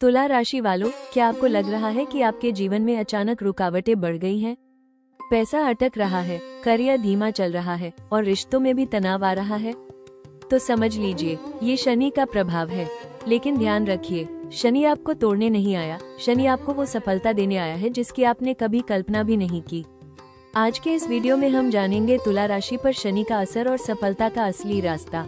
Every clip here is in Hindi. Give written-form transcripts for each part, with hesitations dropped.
तुला राशि वालों, क्या आपको लग रहा है कि आपके जीवन में अचानक रुकावटें बढ़ गई हैं? पैसा अटक रहा है, करियर धीमा चल रहा है और रिश्तों में भी तनाव आ रहा है? तो समझ लीजिए, ये शनि का प्रभाव है। लेकिन ध्यान रखिए, शनि आपको तोड़ने नहीं आया, शनि आपको वो सफलता देने आया है जिसकी आपने कभी कल्पना भी नहीं की। आज के इस वीडियो में हम जानेंगे तुला राशि पर शनि का असर और सफलता का असली रास्ता।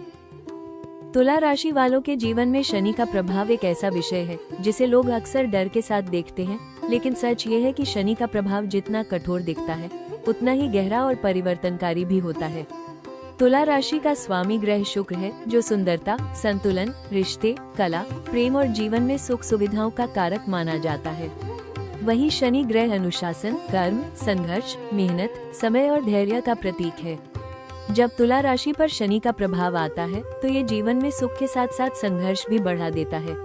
तुला राशि वालों के जीवन में शनि का प्रभाव एक ऐसा विषय है जिसे लोग अक्सर डर के साथ देखते हैं, लेकिन सच ये है कि शनि का प्रभाव जितना कठोर दिखता है उतना ही गहरा और परिवर्तनकारी भी होता है। तुला राशि का स्वामी ग्रह शुक्र है, जो सुंदरता, संतुलन, रिश्ते, कला, प्रेम और जीवन में सुख सुविधाओं का कारक माना जाता है। वहीं शनि ग्रह अनुशासन, कर्म, संघर्ष, मेहनत, समय और धैर्य का प्रतीक है। जब तुला राशि पर शनि का प्रभाव आता है तो ये जीवन में सुख के साथ साथ संघर्ष भी बढ़ा देता है।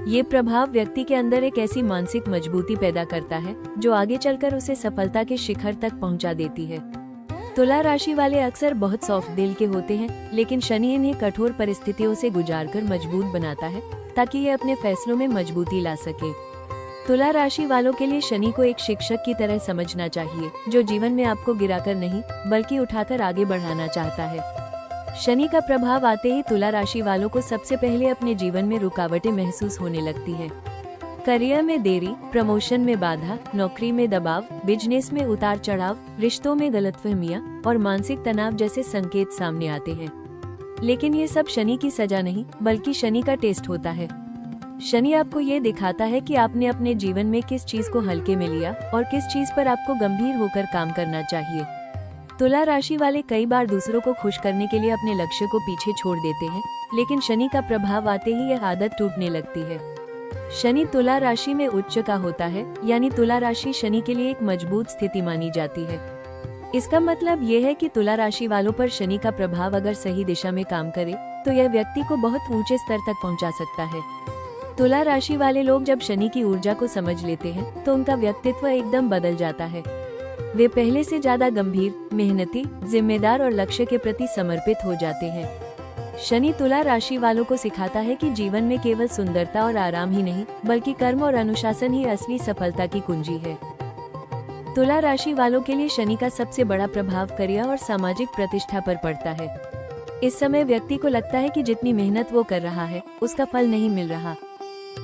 ये प्रभाव व्यक्ति के अंदर एक ऐसी मानसिक मजबूती पैदा करता है जो आगे चलकर उसे सफलता के शिखर तक पहुंचा देती है। तुला राशि वाले अक्सर बहुत सॉफ्ट दिल के होते हैं, लेकिन शनि इन्हें कठोर परिस्थितियों से गुजारकर मजबूत बनाता है ताकि ये अपने फैसलों में मजबूती ला सके। तुला राशि वालों के लिए शनि को एक शिक्षक की तरह समझना चाहिए, जो जीवन में आपको गिराकर नहीं बल्कि उठाकर आगे बढ़ाना चाहता है। शनि का प्रभाव आते ही तुला राशि वालों को सबसे पहले अपने जीवन में रुकावटें महसूस होने लगती हैं। करियर में देरी, प्रमोशन में बाधा, नौकरी में दबाव, बिजनेस में उतार चढ़ाव, रिश्तों में गलतफहमियां और मानसिक तनाव जैसे संकेत सामने आते हैं। लेकिन ये सब शनि की सजा नहीं बल्कि शनि का टेस्ट होता है। शनि आपको ये दिखाता है कि आपने अपने जीवन में किस चीज को हल्के में लिया और किस चीज पर आपको गंभीर होकर काम करना चाहिए। तुला राशि वाले कई बार दूसरों को खुश करने के लिए अपने लक्ष्य को पीछे छोड़ देते हैं, लेकिन शनि का प्रभाव आते ही यह आदत टूटने लगती है। शनि तुला राशि में उच्च का होता है, यानी तुला राशि शनि के लिए एक मजबूत स्थिति मानी जाती है। इसका मतलब ये है कि तुला राशि वालों पर शनि का प्रभाव अगर सही दिशा में काम करे तो यह व्यक्ति को बहुत ऊंचे स्तर तक पहुंचा सकता है। तुला राशि वाले लोग जब शनि की ऊर्जा को समझ लेते हैं तो उनका व्यक्तित्व एकदम बदल जाता है। वे पहले से ज्यादा गंभीर, मेहनती, जिम्मेदार और लक्ष्य के प्रति समर्पित हो जाते हैं। शनि तुला राशि वालों को सिखाता है कि जीवन में केवल सुंदरता और आराम ही नहीं बल्कि कर्म और अनुशासन ही असली सफलता की कुंजी है। तुला राशि वालों के लिए शनि का सबसे बड़ा प्रभाव करियर और सामाजिक प्रतिष्ठा पर पड़ता है। इस समय व्यक्ति को लगता है कि जितनी मेहनत वो कर रहा है उसका फल नहीं मिल रहा।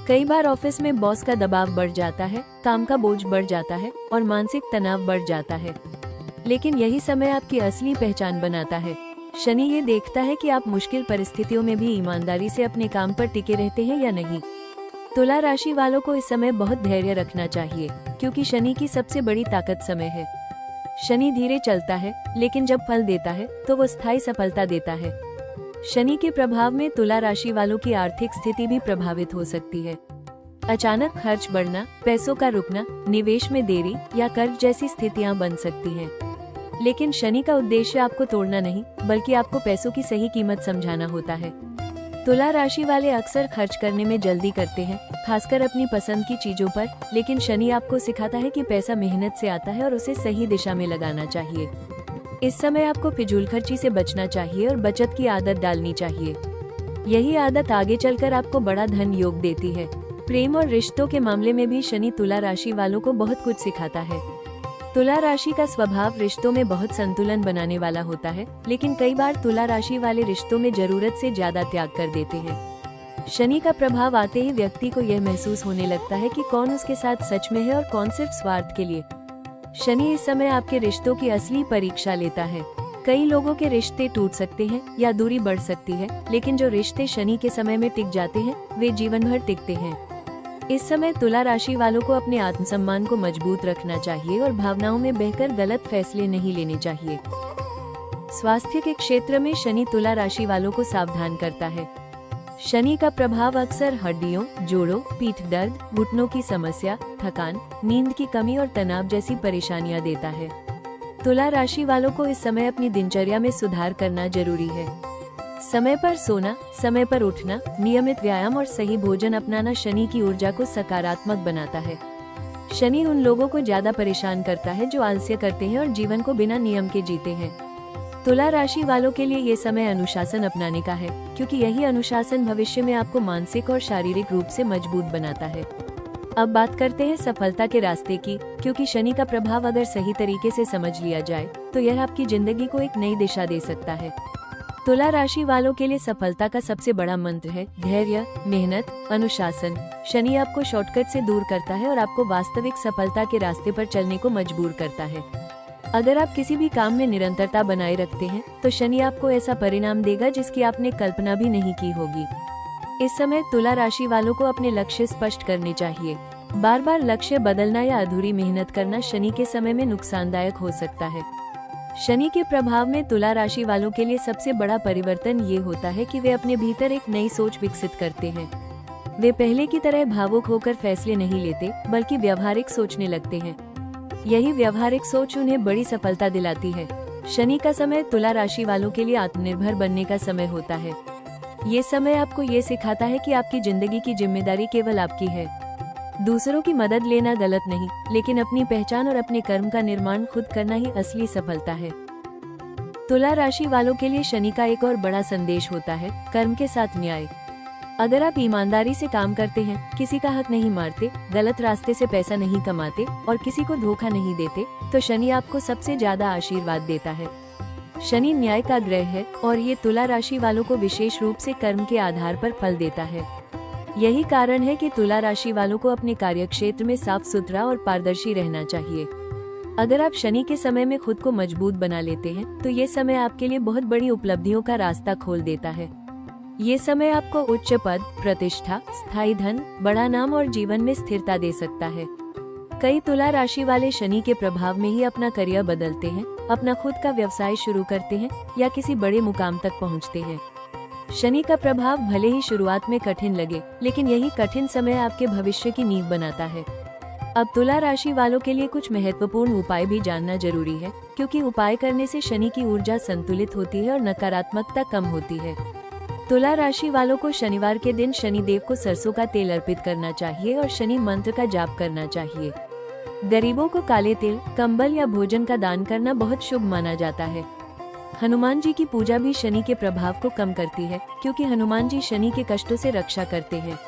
कई बार ऑफिस में बॉस का दबाव बढ़ जाता है, काम का बोझ बढ़ जाता है और मानसिक तनाव बढ़ जाता है। लेकिन यही समय आपकी असली पहचान बनाता है। शनि ये देखता है कि आप मुश्किल परिस्थितियों में भी ईमानदारी से अपने काम पर टिके रहते हैं या नहीं। तुला राशि वालों को इस समय बहुत धैर्य रखना चाहिए, क्योंकि शनि की सबसे बड़ी ताकत समय है। शनि धीरे चलता है, लेकिन जब फल देता है तो वो स्थायी सफलता देता है। शनि के प्रभाव में तुला राशि वालों की आर्थिक स्थिति भी प्रभावित हो सकती है। अचानक खर्च बढ़ना, पैसों का रुकना, निवेश में देरी या कर्ज जैसी स्थितियां बन सकती हैं। लेकिन शनि का उद्देश्य आपको तोड़ना नहीं बल्कि आपको पैसों की सही कीमत समझाना होता है। तुला राशि वाले अक्सर खर्च करने में जल्दी करते हैं, खासकर अपनी पसंद की चीजों पर, लेकिन शनि आपको सिखाता है कि पैसा मेहनत से आता है और उसे सही दिशा में लगाना चाहिए। इस समय आपको फिजूल खर्ची से बचना चाहिए और बचत की आदत डालनी चाहिए। यही आदत आगे चलकर आपको बड़ा धन योग देती है। प्रेम और रिश्तों के मामले में भी शनि तुला राशि वालों को बहुत कुछ सिखाता है। तुला राशि का स्वभाव रिश्तों में बहुत संतुलन बनाने वाला होता है, लेकिन कई बार तुला राशि वाले रिश्तों में जरूरत से ज्यादा त्याग कर देते हैं। शनि का प्रभाव आते ही व्यक्ति को यह महसूस होने लगता है कि कौन उसके साथ सच में है और कौन सिर्फ स्वार्थ के लिए। शनि इस समय आपके रिश्तों की असली परीक्षा लेता है। कई लोगों के रिश्ते टूट सकते हैं या दूरी बढ़ सकती है, लेकिन जो रिश्ते शनि के समय में टिक जाते हैं वे जीवन भर टिकते हैं। इस समय तुला राशि वालों को अपने आत्मसम्मान को मजबूत रखना चाहिए और भावनाओं में बहकर गलत फैसले नहीं लेने चाहिए। स्वास्थ्य के क्षेत्र में शनि तुला राशि वालों को सावधान करता है। शनि का प्रभाव अक्सर हड्डियों, जोड़ों, पीठ दर्द, घुटनों की समस्या, थकान, नींद की कमी और तनाव जैसी परेशानियां देता है। तुला राशि वालों को इस समय अपनी दिनचर्या में सुधार करना जरूरी है। समय पर सोना, समय पर उठना, नियमित व्यायाम और सही भोजन अपनाना शनि की ऊर्जा को सकारात्मक बनाता है। शनि उन लोगों को ज्यादा परेशान करता है जो आलस्य करते हैं और जीवन को बिना नियम के जीते हैं। तुला राशि वालों के लिए ये समय अनुशासन अपनाने का है, क्योंकि यही अनुशासन भविष्य में आपको मानसिक और शारीरिक रूप से मजबूत बनाता है। अब बात करते हैं सफलता के रास्ते की, क्योंकि शनि का प्रभाव अगर सही तरीके से समझ लिया जाए तो यह आपकी जिंदगी को एक नई दिशा दे सकता है। तुला राशि वालों के लिए सफलता का सबसे बड़ा मंत्र है धैर्य, मेहनत, अनुशासन। शनि आपको शॉर्टकट से दूर करता है और आपको वास्तविक सफलता के रास्ते पर चलने को मजबूर करता है। अगर आप किसी भी काम में निरंतरता बनाए रखते हैं तो शनि आपको ऐसा परिणाम देगा जिसकी आपने कल्पना भी नहीं की होगी। इस समय तुला राशि वालों को अपने लक्ष्य स्पष्ट करने चाहिए। बार बार लक्ष्य बदलना या अधूरी मेहनत करना शनि के समय में नुकसानदायक हो सकता है। शनि के प्रभाव में तुला राशि वालों के लिए सबसे बड़ा परिवर्तन ये होता है कि वे अपने भीतर एक नई सोच विकसित करते हैं। वे पहले की तरह भावुक होकर फैसले नहीं लेते, बल्कि व्यवहारिक सोचने लगते हैं। यही व्यवहारिक सोच उन्हें बड़ी सफलता दिलाती है। शनि का समय तुला राशि वालों के लिए आत्मनिर्भर बनने का समय होता है। ये समय आपको ये सिखाता है कि आपकी जिंदगी की जिम्मेदारी केवल आपकी है। दूसरों की मदद लेना गलत नहीं, लेकिन अपनी पहचान और अपने कर्म का निर्माण खुद करना ही असली सफलता है। तुला राशि वालों के लिए शनि का एक और बड़ा संदेश होता है कर्म के साथ न्याय। अगर आप ईमानदारी से काम करते हैं, किसी का हक नहीं मारते, गलत रास्ते से पैसा नहीं कमाते और किसी को धोखा नहीं देते, तो शनि आपको सबसे ज्यादा आशीर्वाद देता है। शनि न्याय का ग्रह है और ये तुला राशि वालों को विशेष रूप से कर्म के आधार पर फल देता है। यही कारण है कि तुला राशि वालों को अपने कार्यक्षेत्र में साफ सुथरा और पारदर्शी रहना चाहिए। अगर आप शनि के समय में खुद को मजबूत बना लेते हैं तो ये समय आपके लिए बहुत बड़ी उपलब्धियों का रास्ता खोल देता है। ये समय आपको उच्च पद, प्रतिष्ठा, स्थायी धन, बड़ा नाम और जीवन में स्थिरता दे सकता है। कई तुला राशि वाले शनि के प्रभाव में ही अपना करियर बदलते हैं, अपना खुद का व्यवसाय शुरू करते हैं या किसी बड़े मुकाम तक पहुंचते हैं। शनि का प्रभाव भले ही शुरुआत में कठिन लगे, लेकिन यही कठिन समय आपके भविष्य की नींव बनाता है। अब तुला राशि वालों के लिए कुछ महत्वपूर्ण उपाय भी जानना जरूरी है, क्योंकि उपाय करने से शनि की ऊर्जा संतुलित होती है और नकारात्मकता कम होती है। तुला राशि वालों को शनिवार के दिन शनिदेव को सरसों का तेल अर्पित करना चाहिए और शनि मंत्र का जाप करना चाहिए। गरीबों को काले तिल, कंबल या भोजन का दान करना बहुत शुभ माना जाता है। हनुमान जी की पूजा भी शनि के प्रभाव को कम करती है, क्योंकि हनुमान जी शनि के कष्टों से रक्षा करते हैं।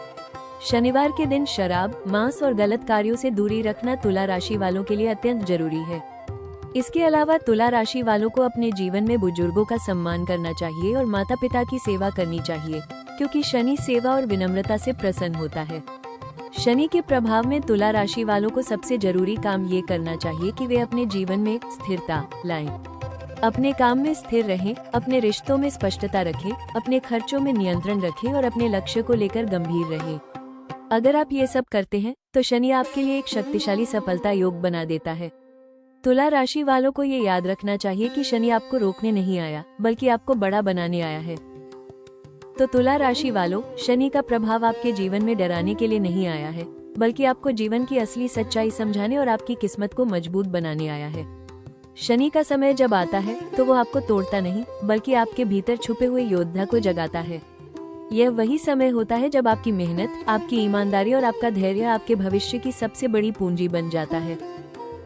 शनिवार के दिन शराब, मांस और गलत कार्यों से दूरी रखना तुला राशि वालों के लिए अत्यंत जरूरी है। इसके अलावा तुला राशि वालों को अपने जीवन में बुजुर्गों का सम्मान करना चाहिए और माता पिता की सेवा करनी चाहिए, क्योंकि शनि सेवा और विनम्रता से प्रसन्न होता है। शनि के प्रभाव में तुला राशि वालों को सबसे जरूरी काम ये करना चाहिए कि वे अपने जीवन में स्थिरता लाएं। अपने काम में स्थिर रहें, अपने रिश्तों में स्पष्टता रखें, अपने खर्चों में नियंत्रण रखें और अपने लक्ष्य को लेकर गंभीर रहें। अगर आप ये सब करते हैं तो शनि आपके लिए एक शक्तिशाली सफलता योग बना देता है। तुला राशि वालों को ये याद रखना चाहिए कि शनि आपको रोकने नहीं आया, बल्कि आपको बड़ा बनाने आया है। तो तुला राशि वालों, शनि का प्रभाव आपके जीवन में डराने के लिए नहीं आया है, बल्कि आपको जीवन की असली सच्चाई समझाने और आपकी किस्मत को मजबूत बनाने आया है। शनि का समय जब आता है तो वो आपको तोड़ता नहीं, बल्कि आपके भीतर छुपे हुए योद्धा को जगाता है। यह वही समय होता है जब आपकी मेहनत, आपकी ईमानदारी और आपका धैर्य आपके भविष्य की सबसे बड़ी पूंजी बन जाता है।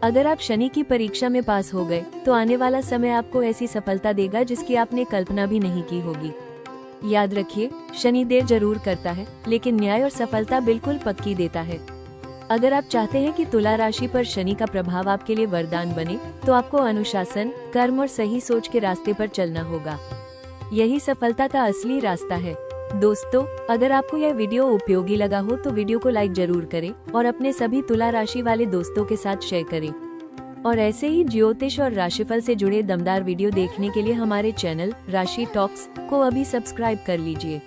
अगर आप शनि की परीक्षा में पास हो गए तो आने वाला समय आपको ऐसी सफलता देगा जिसकी आपने कल्पना भी नहीं की होगी। याद रखिए, शनि देर जरूर करता है, लेकिन न्याय और सफलता बिल्कुल पक्की देता है। अगर आप चाहते हैं कि तुला राशि पर शनि का प्रभाव आपके लिए वरदान बने, तो आपको अनुशासन, कर्म और सही सोच के रास्ते पर चलना होगा। यही सफलता का असली रास्ता है। दोस्तों, अगर आपको यह वीडियो उपयोगी लगा हो तो वीडियो को लाइक जरूर करें और अपने सभी तुला राशि वाले दोस्तों के साथ शेयर करें। और ऐसे ही ज्योतिष और राशिफल से जुड़े दमदार वीडियो देखने के लिए हमारे चैनल राशि टॉक्स को अभी सब्सक्राइब कर लीजिए।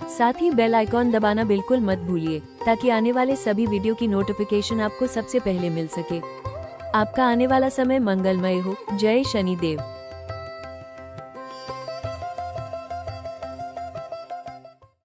साथ ही बेल आइकॉन दबाना बिल्कुल मत भूलिए, ताकि आने वाले सभी वीडियो की नोटिफिकेशन आपको सबसे पहले मिल सके। आपका आने वाला समय मंगलमय हो। जय शनिदेव।